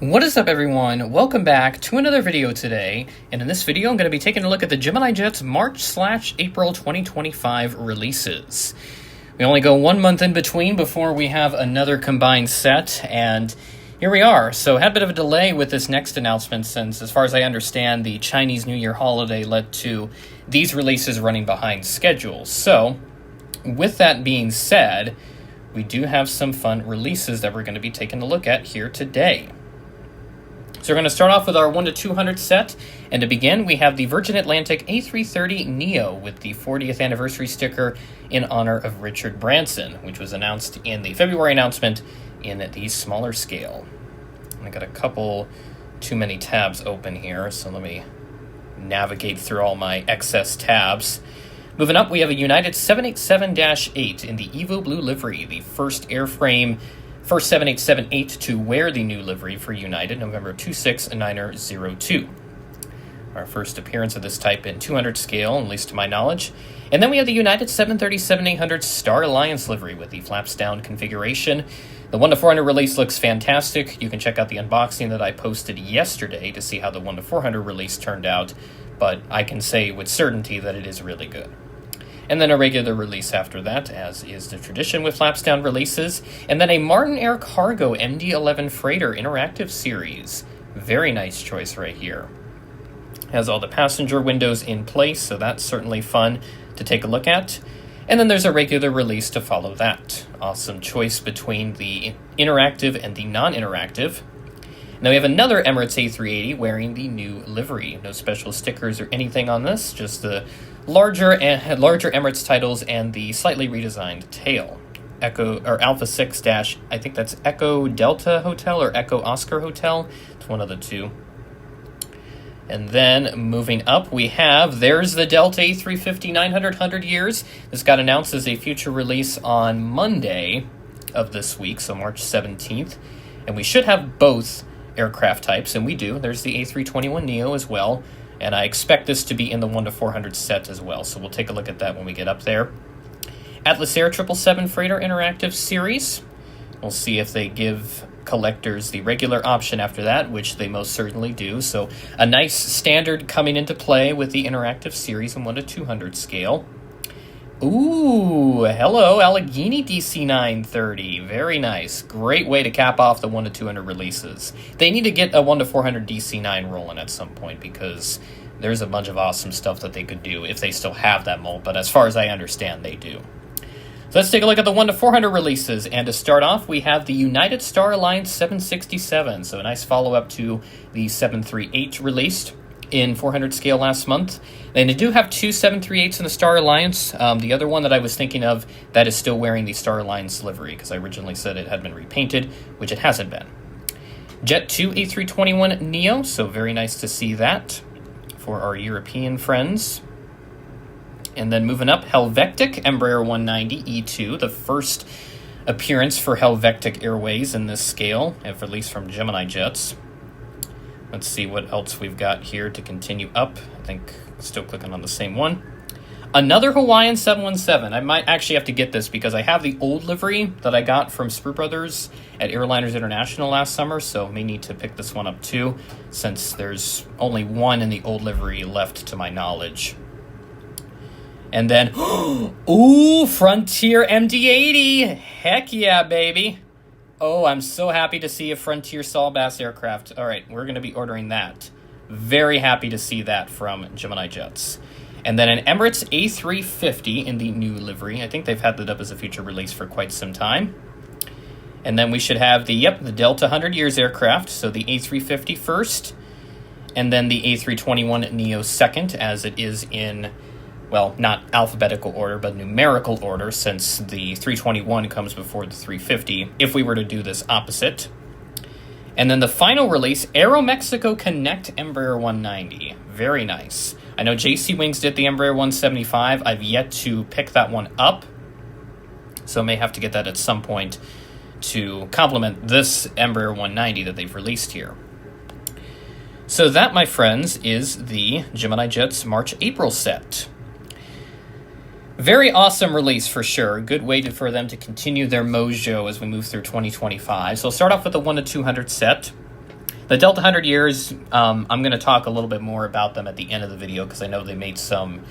What is up, everyone? Welcome back to another video today, and in this video I'm going to be taking a look at the Gemini Jets March/April 2025 releases. We only go 1 month in between before we have another combined set, and here we are. So had a bit of a delay with this next announcement since, as far as I understand, the Chinese New Year holiday led to these releases running behind schedule. So, with that being said, we do have some fun releases that we're going to be taking a look at here today. So we're going to start off with our 1 to 200 set, and to begin, we have the Virgin Atlantic A330 Neo with the 40th anniversary sticker in honor of Richard Branson, which was announced in the February announcement in the smaller scale. I got a couple too many tabs open here, so let me navigate through all my excess tabs. Moving up, we have a United 787-8 in the Evo Blue livery, the first 787-8 to wear the new livery for United, November 26-902. Our first appearance of this type in 200 scale, at least to my knowledge. And then we have the United 737-800 Star Alliance livery with the flaps down configuration. The 1 to 400 release looks fantastic. You can check out the unboxing that I posted yesterday to see how the 1 to 400 release turned out, but I can say with certainty that it is really good. And then a regular release after that, as is the tradition with flaps down releases. And then a Martin Air Cargo MD-11 Freighter Interactive Series. Very nice choice right here. Has all the passenger windows in place, so that's certainly fun to take a look at. And then there's a regular release to follow that. Awesome choice between the interactive and the non-interactive. Now we have another Emirates A380 wearing the new livery. No special stickers or anything on this, just the larger Emirates titles and the slightly redesigned tail. Alpha 6 dash, I think that's Echo Delta Hotel or Echo Oscar Hotel. It's one of the two. And then moving up, we have, there's the Delta A350 900 100 years. This got announced as a future release on Monday of this week, so March 17th. And we should have both aircraft types, and we do. There's the A321 Neo as well, and I expect this to be in the 1 to 400 set as well, so we'll take a look at that when we get up there. Atlas Air 777 Freighter Interactive Series. We'll see if they give collectors the regular option after that, which they most certainly do. So a nice standard coming into play with the Interactive Series in 1 to 200 scale. Ooh, hello, Allegheny DC-930. Very nice. Great way to cap off the 1 to 200 releases. They need to get a 1 to 400 DC-9 rolling at some point because there's a bunch of awesome stuff that they could do if they still have that mold, but as far as I understand, they do. So let's take a look at the 1 to 400 releases, and to start off, we have the United Star Alliance 767, so a nice follow-up to the 738 released in 400 scale last month. And they do have two 738s in the Star Alliance. The other one that I was thinking of that is still wearing the Star Alliance livery, because I originally said it had been repainted, which it hasn't been. Jet 2 A321 Neo, so very nice to see that for our European friends. And then moving up, Helvetic Embraer 190 E2, the first appearance for Helvetic Airways in this scale, at least from Gemini Jets. Let's see what else we've got here to continue up. I think still clicking on the same one. Another Hawaiian 717. I might actually have to get this because I have the old livery that I got from Sprue Brothers at Airliners International last summer, so may need to pick this one up too, since there's only one in the old livery left to my knowledge. And then, ooh, Frontier MD-80. Heck yeah, baby. Oh, I'm so happy to see a Frontier Saul Bass aircraft. All right, we're going to be ordering that. Very happy to see that from Gemini Jets. And then an Emirates A350 in the new livery. I think they've had that up as a future release for quite some time. And then we should have the Delta 100 years aircraft. So the A350 first, and then the A321 Neo second, as it is in, well, not alphabetical order, but numerical order, since the 321 comes before the 350, if we were to do this opposite. And then the final release, Aeromexico Connect Embraer 190. Very nice. I know JC Wings did the Embraer 175. I've yet to pick that one up, so may have to get that at some point to complement this Embraer 190 that they've released here. So that, my friends, is the Gemini Jets March-April set. Very awesome release for sure. Good way for them to continue their mojo as we move through 2025. So I'll start off with the 1 to 200 set. The Delta 100 years, I'm going to talk a little bit more about them at the end of the video because I know they made some,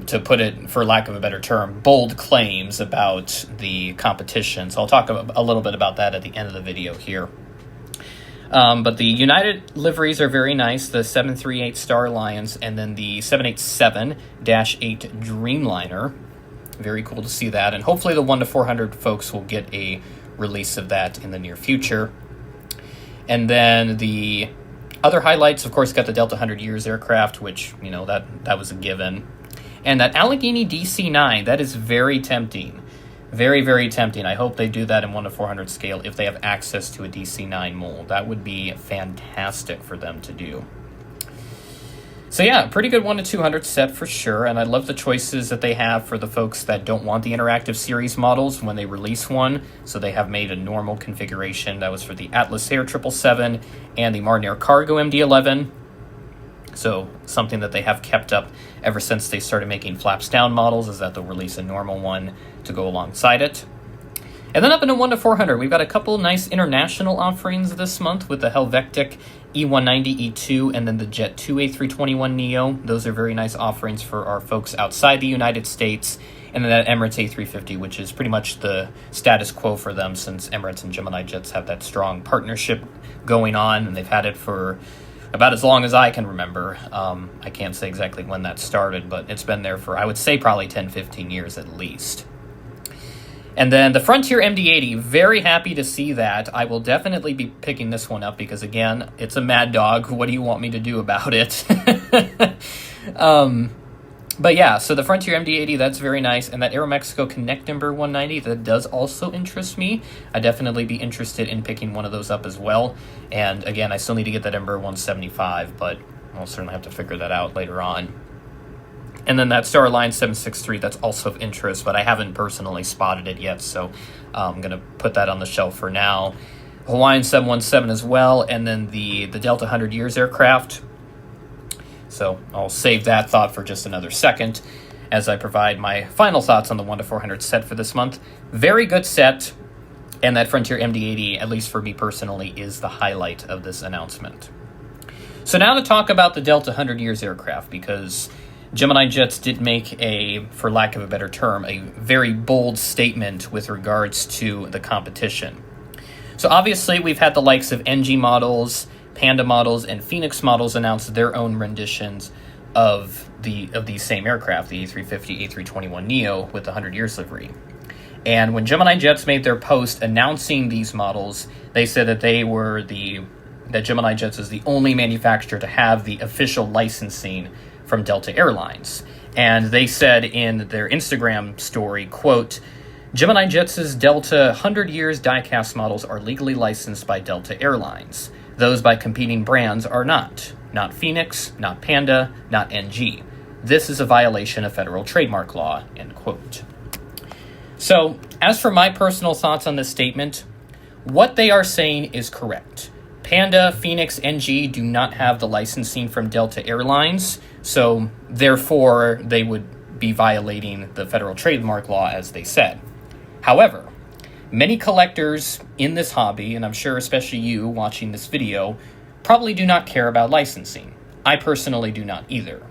to put it for lack of a better term, bold claims about the competition. So I'll talk a little bit about that at the end of the video here. But the United liveries are very nice, the 738 Star Alliance and then the 787-8 Dreamliner. Very cool to see that, and hopefully the 1-400 folks will get a release of that in the near future. And then the other highlights, of course, got the Delta 100 years aircraft, which, you know, that was a given. And that Allegheny DC-9, that is very tempting. Very, very tempting. I hope they do that in 1-400 scale if they have access to a DC-9 mold. That would be fantastic for them to do. So yeah, pretty good 1-200 set for sure, and I love the choices that they have for the folks that don't want the interactive series models when they release one. So they have made a normal configuration that was for the Atlas Air 777 and the Martin Air Cargo MD-11. So something that they have kept up ever since they started making flaps down models is that they'll release a normal one to go alongside it. And then up into 1-400, we've got a couple nice international offerings this month with the Helvetic E190, E2, and then the Jet 2 A321neo. Those are very nice offerings for our folks outside the United States. And then that Emirates A350, which is pretty much the status quo for them since Emirates and Gemini Jets have that strong partnership going on, and they've had it for about as long as I can remember. I can't say exactly when that started, but it's been there for, I would say, probably 10, 15 years at least. And then the Frontier MD-80, very happy to see that. I will definitely be picking this one up because, again, it's a Mad Dog. What do you want me to do about it? But yeah, so the Frontier MD-80, that's very nice. And that Aeromexico Connect number 190, that does also interest me. I'd definitely be interested in picking one of those up as well. And again, I still need to get that Ember 175, but I'll certainly have to figure that out later on. And then that Star Alliance 763, that's also of interest, but I haven't personally spotted it yet, so I'm going to put that on the shelf for now. Hawaiian 717 as well, and then the Delta 100 years aircraft. So I'll save that thought for just another second as I provide my final thoughts on the 1-400 set for this month. Very good set, and that Frontier MD-80, at least for me personally, is the highlight of this announcement. So now to talk about the Delta 100 years aircraft, because Gemini Jets did make a, for lack of a better term, a very bold statement with regards to the competition. So obviously we've had the likes of NG models, Panda models, and Phoenix models announce their own renditions of these same aircraft, the A350, A321neo with the 100 years livery. And when Gemini Jets made their post announcing these models, they said that that Gemini Jets is the only manufacturer to have the official licensing from Delta Airlines. And they said in their Instagram story, quote, Gemini Jets' Delta 100 years diecast models are legally licensed by Delta Airlines. Those by competing brands are not. Not Phoenix, not Panda, not NG. This is a violation of federal trademark law, end quote. So, as for my personal thoughts on this statement, what they are saying is correct. Panda, Phoenix, NG do not have the licensing from Delta Airlines, so therefore they would be violating the federal trademark law, as they said. However, many collectors in this hobby, and I'm sure especially you watching this video, probably do not care about licensing. I personally do not either.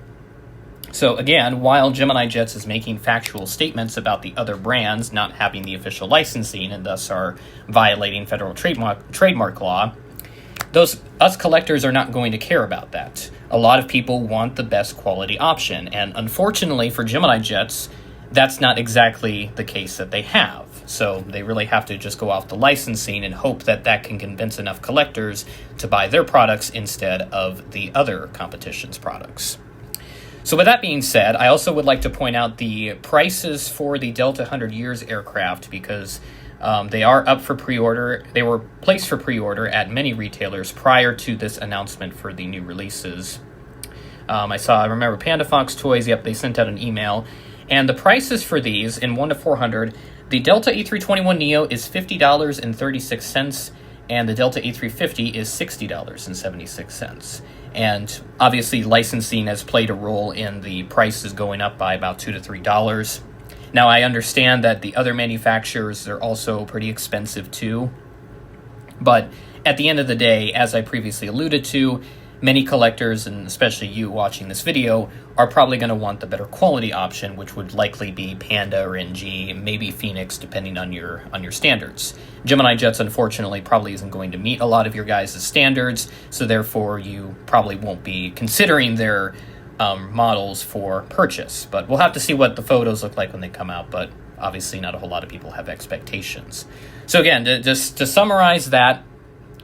So again, while Gemini Jets is making factual statements about the other brands not having the official licensing and thus are violating federal trademark law, us collectors are not going to care about that. A lot of people want the best quality option, and unfortunately for Gemini Jets, that's not exactly the case that they have. So they really have to just go off the licensing and hope that that can convince enough collectors to buy their products instead of the other competition's products. So with that being said, I also would like to point out the prices for the Delta 100 years aircraft because they are up for pre-order. They were placed for pre-order at many retailers prior to this announcement for the new releases. I remember Panda Fox Toys, yep, they sent out an email. And the prices for these in 1-400, the Delta A321neo is $50.36, and the Delta A350 is $60.76. And obviously licensing has played a role in the prices going up by about $2 to $3. Now, I understand that the other manufacturers are also pretty expensive too, but at the end of the day, as I previously alluded to, many collectors, and especially you watching this video, are probably going to want the better quality option, which would likely be Panda or NG, maybe Phoenix, depending on your standards. Gemini Jets, unfortunately, probably isn't going to meet a lot of your guys' standards, so therefore you probably won't be considering their models for purchase. But we'll have to see what the photos look like when they come out, but obviously not a whole lot of people have expectations. So again, just to summarize that,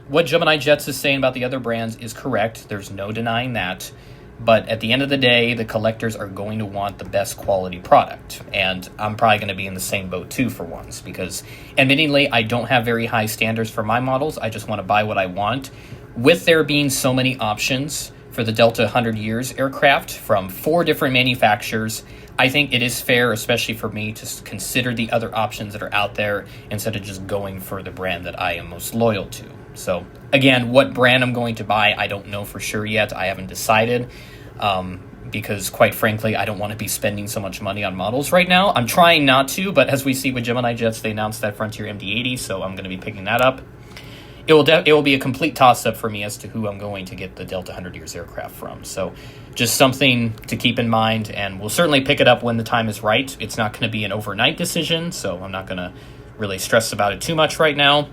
what Gemini Jets is saying about the other brands is correct. There's no denying that. But at the end of the day, the collectors are going to want the best quality product. And I'm probably going to be in the same boat too for once, because admittingly, I don't have very high standards for my models. I just want to buy what I want. With there being so many options for the Delta 100 Years aircraft from 4 different manufacturers, I think it is fair, especially for me, to consider the other options that are out there instead of just going for the brand that I am most loyal to. So again, what brand I'm going to buy, I don't know for sure yet. I haven't decided because quite frankly, I don't want to be spending so much money on models right now. I'm trying not to, but as we see with Gemini Jets, they announced that Frontier MD-80, so I'm going to be picking that up. It will be a complete toss-up for me as to who I'm going to get the Delta 100 Years aircraft from. So just something to keep in mind, and we'll certainly pick it up when the time is right. It's not going to be an overnight decision, so I'm not going to really stress about it too much right now.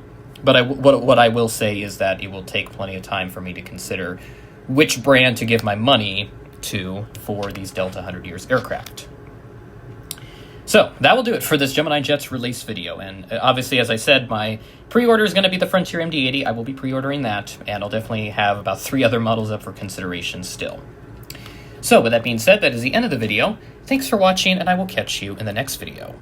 But what I will say is that it will take plenty of time for me to consider which brand to give my money to for these Delta 100 Years aircraft. So that will do it for this Gemini Jets release video. And obviously, as I said, my pre-order is going to be the Frontier MD-80. I will be pre-ordering that, and I'll definitely have about 3 other models up for consideration still. So with that being said, that is the end of the video. Thanks for watching, and I will catch you in the next video.